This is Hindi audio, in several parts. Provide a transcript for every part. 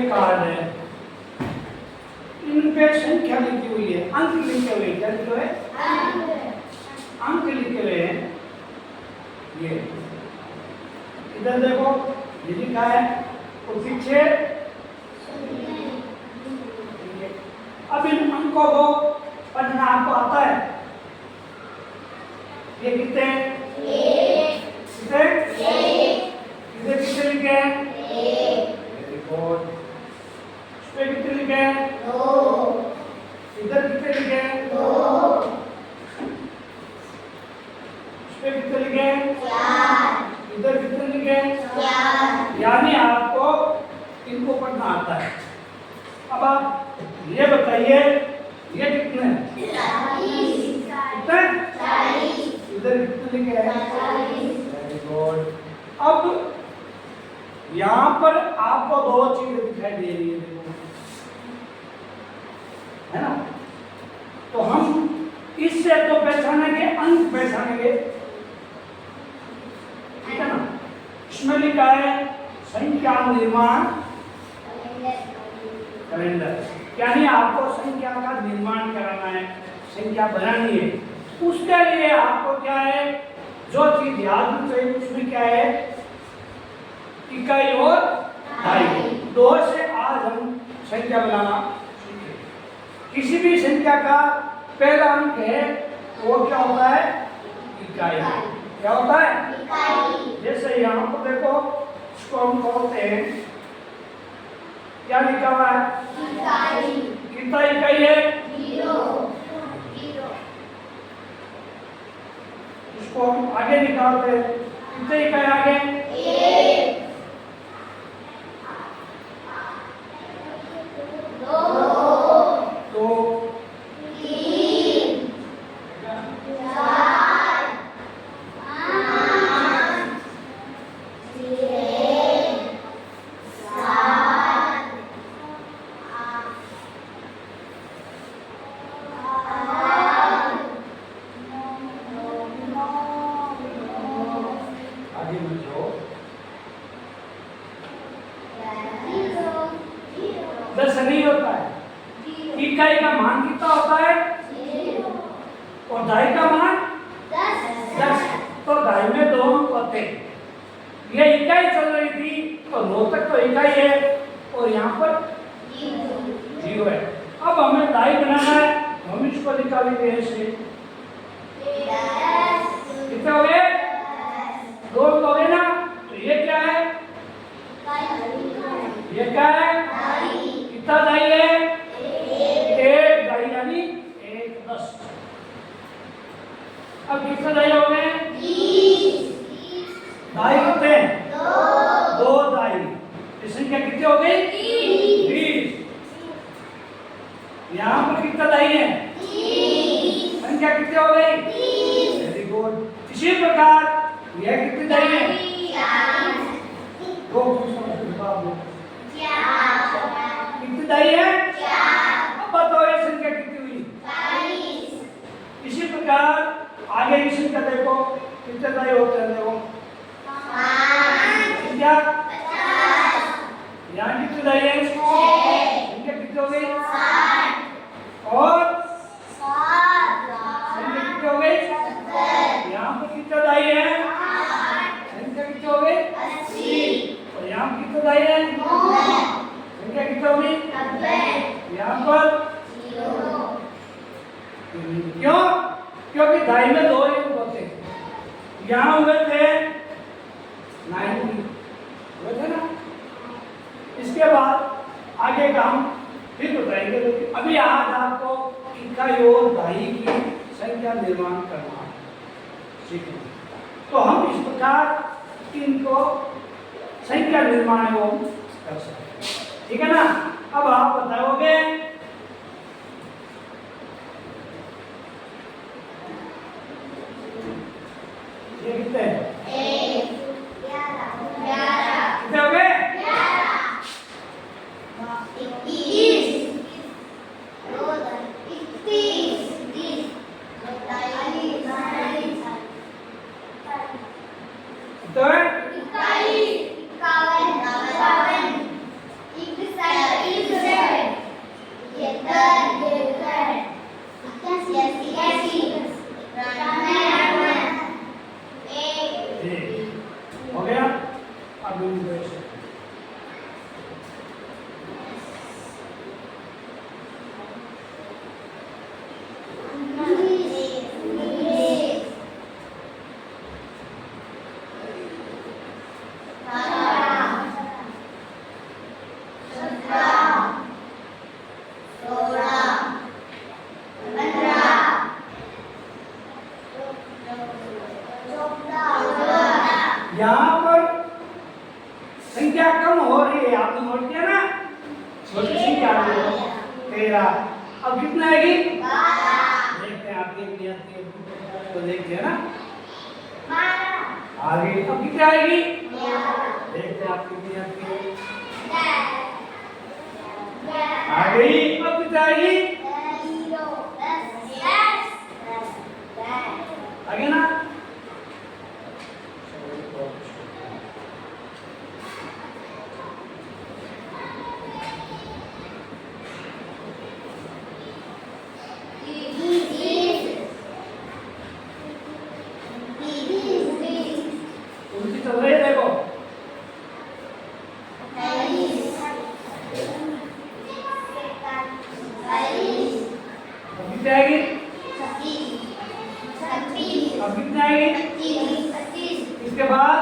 ये कार्ड है, इन पे संख्या लिखी हुई है, अंक लिखे हुए, क्या लिखे हुए? अंक लिखे हुए हैं। ये इधर देखो, ये लिखा है और पीछे। अब इन अंकों को पढ़ना आपको आता है? ये कितने कितने कितने लिखे हैं? Very good. इस पे कितने लिखे हैं? 2। इधर कितने लिखे हैं? 2। इस पे कितने लिखे हैं? 4। इधर कितने लिखे हैं? 4। यानी आपको इनको पढ़ना आता है। अब आप ये बताइए, ये कितने हैं? 40। कितने? 40। इधर कितने लिखे हैं? 40। Very good. अब यहाँ पर आपको दो चीजें दिखाई दे रही है, देखो, है ना? तो हम इससे तो पहचानेंगे, अंक पहचानेंगे, ठीक है ना? इसमें लिखा है संख्या निर्माण कैलेंडर, यानी आपको संख्या का निर्माण कराना है, संख्या बनानी है। उसके लिए आपको क्या है, जो चीज याद होनी चाहिए, उसमें क्या है? इकाई और दहाई। 2 से आज हम संख्या बनाना सीखेंगे। किसी भी संख्या का पहला अंक है, वो क्या होता है? इकाई। क्या होता है? इकाई। जैसे यहाँ पर देखो, इसको हम खोलते हैं, क्या लिखा हुआ है? इकाई। कितना इकाई है? 0। इसको हम आगे निकालते हैं, कितने इकाई आगे? 1, 2, 3, 4, 5, 6, 7, 8, आगे बढ़ो। 10 नहीं होता है। इकाई का मान कितना होता है? 0। और दहाई का मान 10। तो दहाई में 2 अंक होते हैं। ये इकाई चल रही थी, तो 9 तक तो इकाई है, और यहाँ पर 0 है। अब हमें दहाई बनाना है, हम इसको निकालेंगे ऐसे। कितने हो गए? 2 हो गए ना? तो ये क्या है? ये क्या है? कितना दहाई है? 1 दहाई, यानी 1 10। अब कितना दहाई हो गए? 20। दहाई कितने? 2 दहाई। ये संख्या कितनी हो गई? 20। यहाँ पर कितना दहाई है? 30। संख्या कितनी हो गई? 30। Very good. इसी प्रकार यह कितनी दहाई है? 2 कितनी दहाई है? 4। अब बताओ ये संख्या कितनी हुई? 40। इसी प्रकार आगे की संख्या देखो, कितने दहाई होते हैं? देखो, 5, 50। यहाँ कितनी दहाई है? 6। संख्या कितनी हो गई? 60। और संख्या कितनी हो गई? 70। यहाँ पर कितना दहाई है? 8। संख्या कितनी हो गई? 80। और यहाँ कितनी दहाई है? 9। संख्या कितनी हो गई? 90। यहाँ पर 0। क्यों? क्योंकि दहाई में 2 अंक होते हैं। यहाँ हुए थे 90, हुए थे ना? इसके बाद आगे का हम फिर बताएंगे। अभी आज आपको इकाई और दहाई की संख्या निर्माण करना सीखना। तो हम इस प्रकार इनको संख्या निर्माण एवं कर सकते हैं, ठीक है ना? अब आप बताओगे ये कितने हैं? 1, 11, कितने हो गए? 21, 31, 30, 41, 42, 51, 52, 53, 13। अब कितना आएगी? 12। देखते हैं आपकी नहीं आती है तो देखते हैं ना। 12 आ गई। अब कितनी आएगी? 11। देखते हैं आपकी नहीं आती है। 10 आ गई। अब कितनी आएगी? 10 आ गया ना। उल्टी चल रही है देखो। अब कितनी आएगी? 26। अब कितनी आएगी? 25। इसके बाद?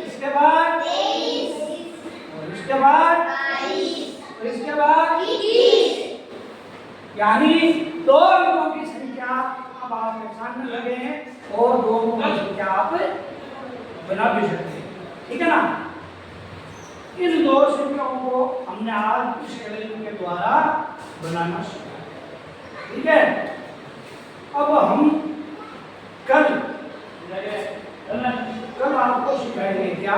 इसके बाद? 23। और इसके बाद? 22। और इसके बाद? 30। यानी 2 अंकों की संख्या अब आप पहचानने लगे हैं और 2 अंकों की संख्या आप बना भी सकते हैं। ठीक है ना। इन 2 संख्याओं को हमने आज इस एल्गोरिथम के द्वारा बनाना सीखा। ठीक है। अब हम कल आपको सिखाएंगे क्या?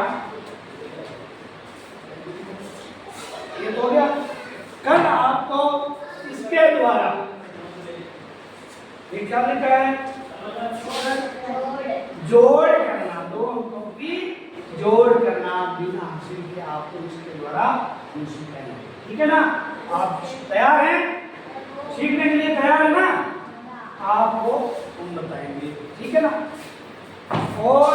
ये तो हो गया। कल आपको इसके द्वारा ये क्या लिखा है? जोड़ करना, 2 अंकों की जोड़ करना बिना हासिल के आपको इसके द्वारा हम सिखाएंगे। ठीक है ना। आप तैयार हैं? सीखने के लिए तैयार है ना? आपको हम बताएंगे। ठीक है ना। और